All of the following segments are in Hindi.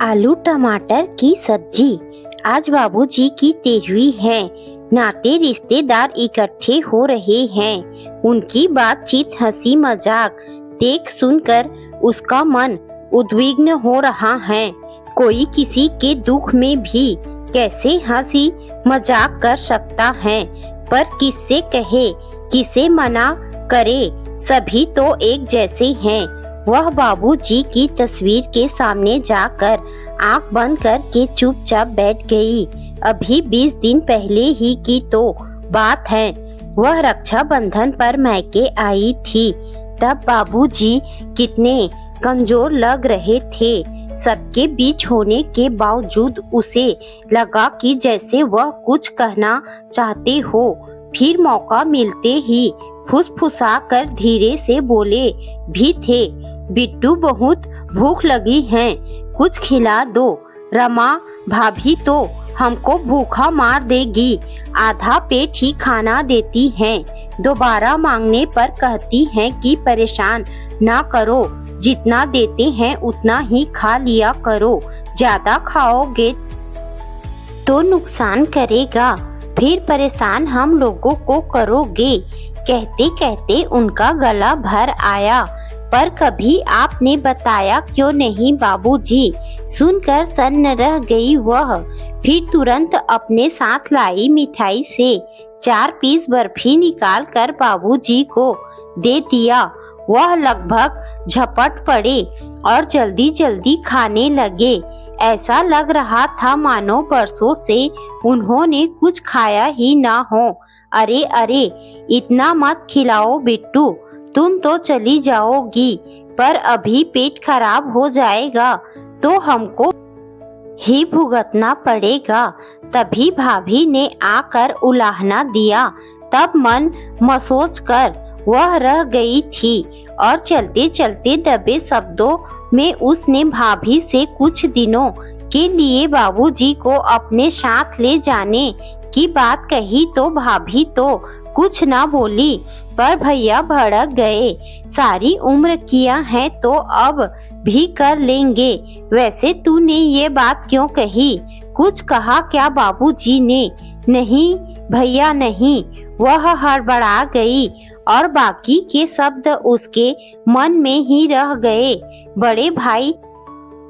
आलू टमाटर की सब्जी। आज बाबूजी की 13वीं है। नाते रिश्तेदार इकट्ठे हो रहे हैं। उनकी बातचीत हंसी मजाक देख सुनकर उसका मन उद्विग्न हो रहा है। कोई किसी के दुख में भी कैसे हंसी मजाक कर सकता है, पर किससे कहे, किसे मना करे। सभी तो एक जैसे हैं। वह बाबूजी की तस्वीर के सामने जाकर आंख बंद करके चुपचाप बैठ गई। अभी 20 दिन पहले ही की तो बात है। वह रक्षाबंधन पर मायके आई थी। तब बाबूजी कितने कमजोर लग रहे थे। सबके बीच होने के बावजूद उसे लगा कि जैसे वह कुछ कहना चाहते हो। फिर मौका मिलते ही फुसफुसा कर धीरे से बोले भी थे, बिट्टू बहुत भूख लगी है, कुछ खिला दो। रमा भाभी तो हमको भूखा मार देगी, आधा पेट ही खाना देती हैं। दोबारा मांगने पर कहती हैं कि परेशान ना करो, जितना देते हैं उतना ही खा लिया करो, ज्यादा खाओगे तो नुकसान करेगा, फिर परेशान हम लोगों को करोगे। कहते कहते उनका गला भर आया। पर कभी आपने बताया क्यों नहीं बाबूजी? सुनकर सन्न रह गई वह। फिर तुरंत अपने साथ लाई मिठाई से 4 पीस बर्फी निकाल कर बाबूजी को दे दिया। वह लगभग झपट पड़े और जल्दी जल्दी खाने लगे। ऐसा लग रहा था मानो बरसों से उन्होंने कुछ खाया ही ना हो। अरे अरे, इतना मत खिलाओ बिट्टू, तुम तो चली जाओगी, पर अभी पेट खराब हो जाएगा तो हमको ही भुगतना पड़ेगा। तभी भाभी ने आकर उलाहना दिया। तब मन मसोच कर वह रह गई थी और चलते चलते दबे शब्दों में उसने भाभी से कुछ दिनों के लिए बाबूजी को अपने साथ ले जाने की बात कही तो भाभी तो कुछ ना बोली, पर भैया भड़क गए। सारी उम्र किया है तो अब भी कर लेंगे। वैसे तूने ये बात क्यों कही? कुछ कहा क्या बाबूजी ने? नहीं भैया नहीं, वह हड़बड़ा गई और बाकी के शब्द उसके मन में ही रह गए। बड़े भाई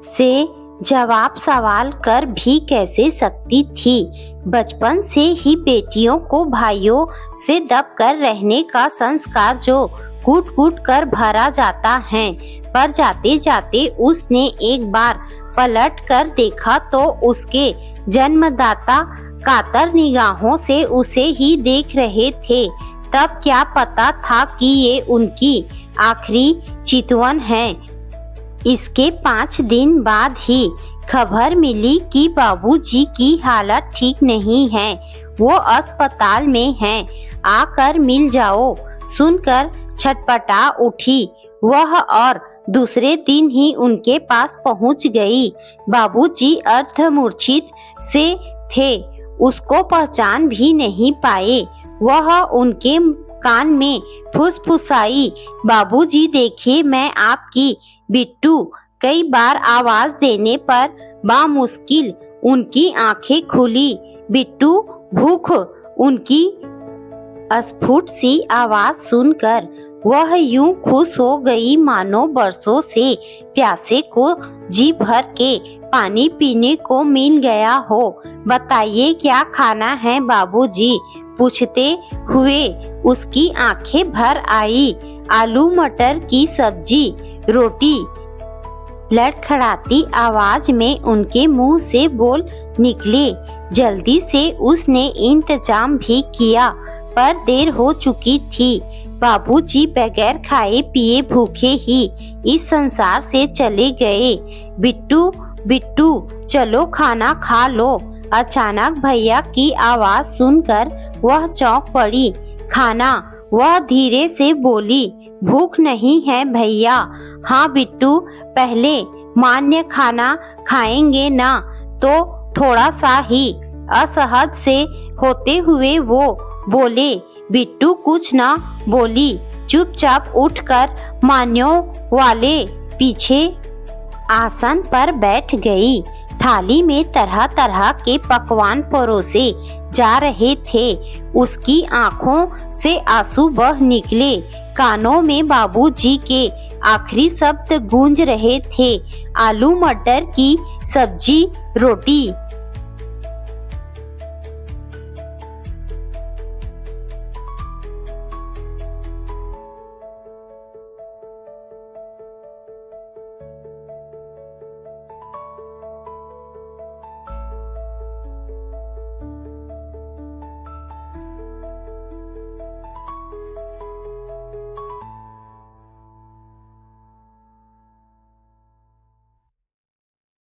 से जवाब सवाल कर भी कैसे सकती थी? बचपन से ही बेटियों को भाइयों से दब कर रहने का संस्कार जो कूट कूट कर भरा जाता है। पर जाते जाते उसने एक बार पलट कर देखा तो उसके जन्मदाता कातर निगाहों से उसे ही देख रहे थे। तब क्या पता था कि ये उनकी आखिरी चितवन है। इसके 5 दिन बाद ही खबर मिली कि बाबूजी की हालत ठीक नहीं है, वो अस्पताल में हैं, आकर मिल जाओ। सुनकर छटपटा उठी वह और दूसरे दिन ही उनके पास पहुंच गई। बाबूजी अर्धमूर्छित से थे, उसको पहचान भी नहीं पाए। वह उनके कान में फुसफुसाई, बाबूजी देखिए मैं आपकी बिट्टू। कई बार आवाज देने पर बामुश्किल उनकी आंखें खुली। बिट्टू भूख। उनकी अस्फुट सी आवाज सुनकर वह यूं खुश हो गई मानो बरसों से प्यासे को जी भर के पानी पीने को मिल गया हो। बताइए क्या खाना है बाबूजी? पूछते हुए उसकी आंखें भर आई। आलू मटर की सब्जी, रोटी, लड़खड़ाती आवाज में उनके मुंह से बोल निकले। जल्दी से उसने इंतजाम भी किया, पर देर हो चुकी थी। बाबूजी बगैर खाए पिए भूखे ही इस संसार से चले गए। बिट्टू बिट्टू चलो खाना खा लो। अचानक भैया की आवाज सुनकर वह चौंक पड़ी। खाना? वह धीरे से बोली। भूख नहीं है भैया। हाँ बिट्टू, पहले मान्य खाना खाएंगे ना तो थोड़ा सा ही। असहज से होते हुए वो बोले। बिट्टू कुछ ना बोली, चुपचाप उठकर मान्यों वाले पीछे आसन पर बैठ गई। थाली में तरह तरह के पकवान परोसे जा रहे थे। उसकी आंखों से आंसू बह निकले। कानों में बाबूजी के आखिरी शब्द गूंज रहे थे, आलू मटर की सब्जी रोटी।